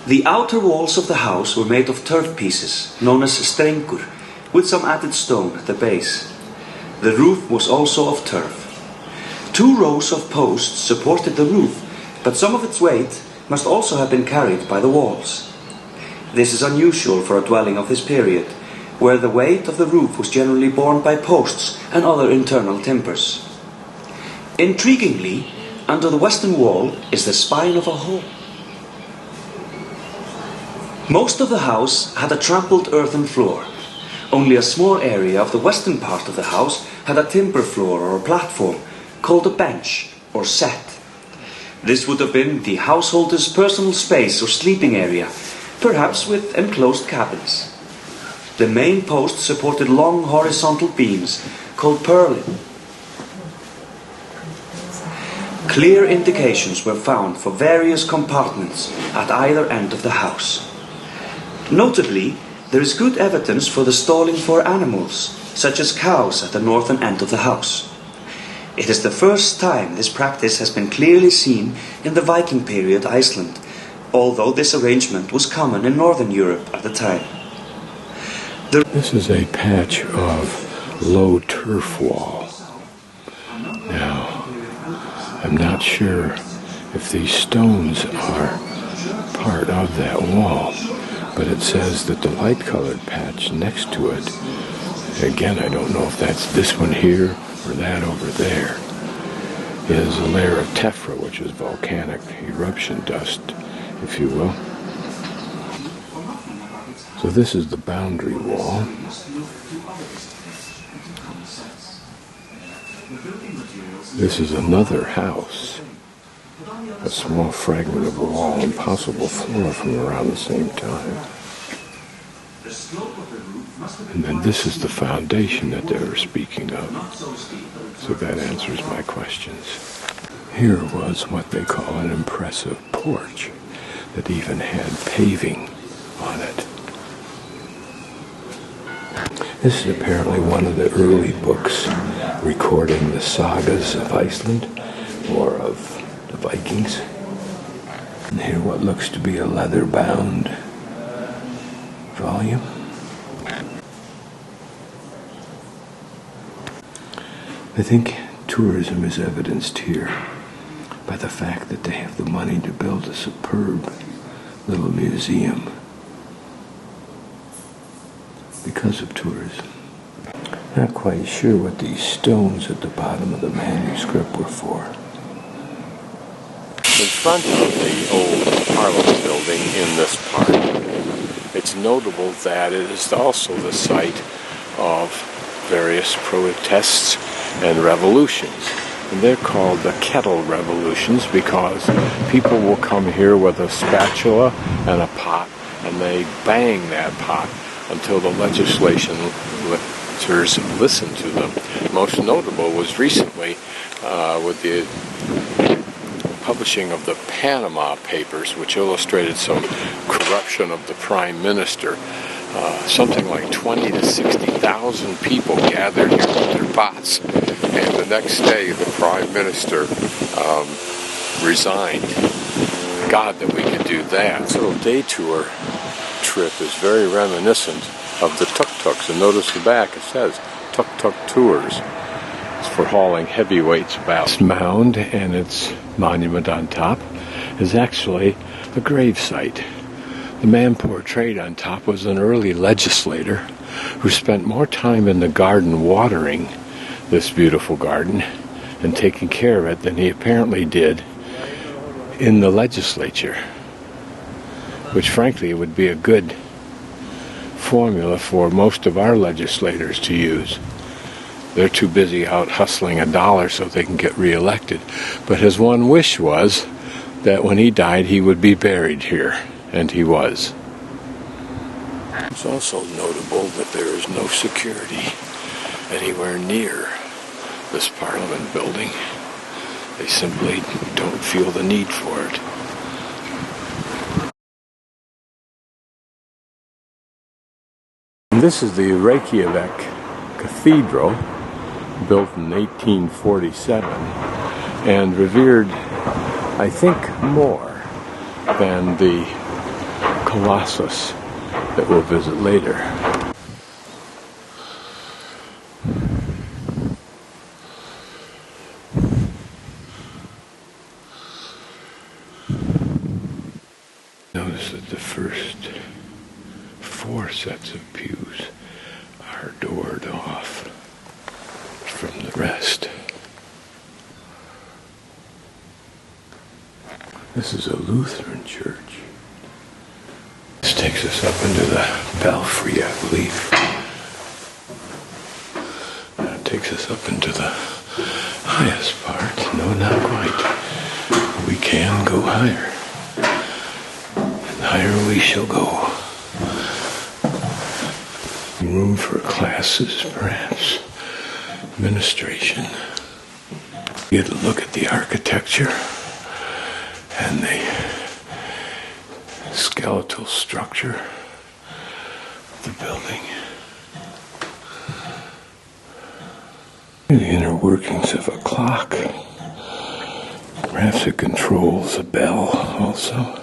The outer walls of the house were made of turf pieces, known as strengur, with some added stone at the base. The roof was also of turf. 2 rows of posts supported the roof, but some of its weight must also have been carried by the walls. This is unusual for a dwelling of this period, where the weight of the roof was generally borne by posts and other internal timbers. Intriguingly, under the western wall is the spine of a hole. Most of the house had a trampled earthen floor. Only a small area of the western part of the house had a timber floor or a platform, called a bench or set. This would have been the householder's personal space or sleeping area, perhaps with enclosed cabins. The main post supported long horizontal beams called purlin. Clear indications were found for various compartments at either end of the house. Notably, there is good evidence for the stalling for animals, such as cows at the northern end of the house. It is the first time this practice has been clearly seen in the Viking period Iceland, although this arrangement was common in northern Europe at the time. This is a patch of low turf wall. Now, I'm not sure if these stones are part of that wall, but it says that the light-colored patch next to it, again, I don't know if that's this one here or that over there, is a layer of tephra, which is volcanic eruption dust, if you will. So this is the boundary wall. This is another house, a small fragment of wall and possible floor from around the same time. And then this is the foundation that they were speaking of. So that answers my questions. Here was what they call an impressive porch that even had paving on it. This is apparently one of the early books recording the sagas of Iceland or of the Vikings. And here what looks to be a leather-bound volume. I think tourism is evidenced here by the fact that they have the money to build a superb little museum because of tourism. Not quite sure what these stones at the bottom of the manuscript were for. In front of the old Parliament building in this park, it's notable that it is also the site of various protests and revolutions. And they're called the Kettle Revolutions because people will come here with a spatula and a pot and they bang that pot until the legislators listen to them. Most notable was recently with the publishing of the Panama Papers, which illustrated some corruption of the Prime Minister. Something like 20 to 60,000 people gathered here with their pots, and the next day the Prime Minister resigned. God, that we could do that. This little day tour trip is very reminiscent of the tuk-tuks, and notice the back, it says tuk-tuk tours. It's for hauling heavy weights about. This mound and its monument on top is actually a grave site. The man portrayed on top was an early legislator who spent more time in the garden watering this beautiful garden and taking care of it than he apparently did in the legislature, which frankly would be a good formula for most of our legislators to use. They're too busy out hustling a dollar so they can get reelected. But his one wish was that when he died he would be buried here. And he was. It's also notable that there is no security anywhere near this Parliament building. They simply don't feel the need for it. And this is the Reykjavik Cathedral, built in 1847, and revered, I think, more than the colossus that we'll visit later. Notice that the first 4 sets of pews are doored off from the rest. This is a Lutheran church. This takes us up into the belfry, I believe. That takes us up into the highest part. No, not quite. We can go higher. And higher we shall go. Room for classes, perhaps. Administration. Get a look at the architecture and the skeletal structure of the building. The inner workings of a clock. Perhaps it controls a bell also.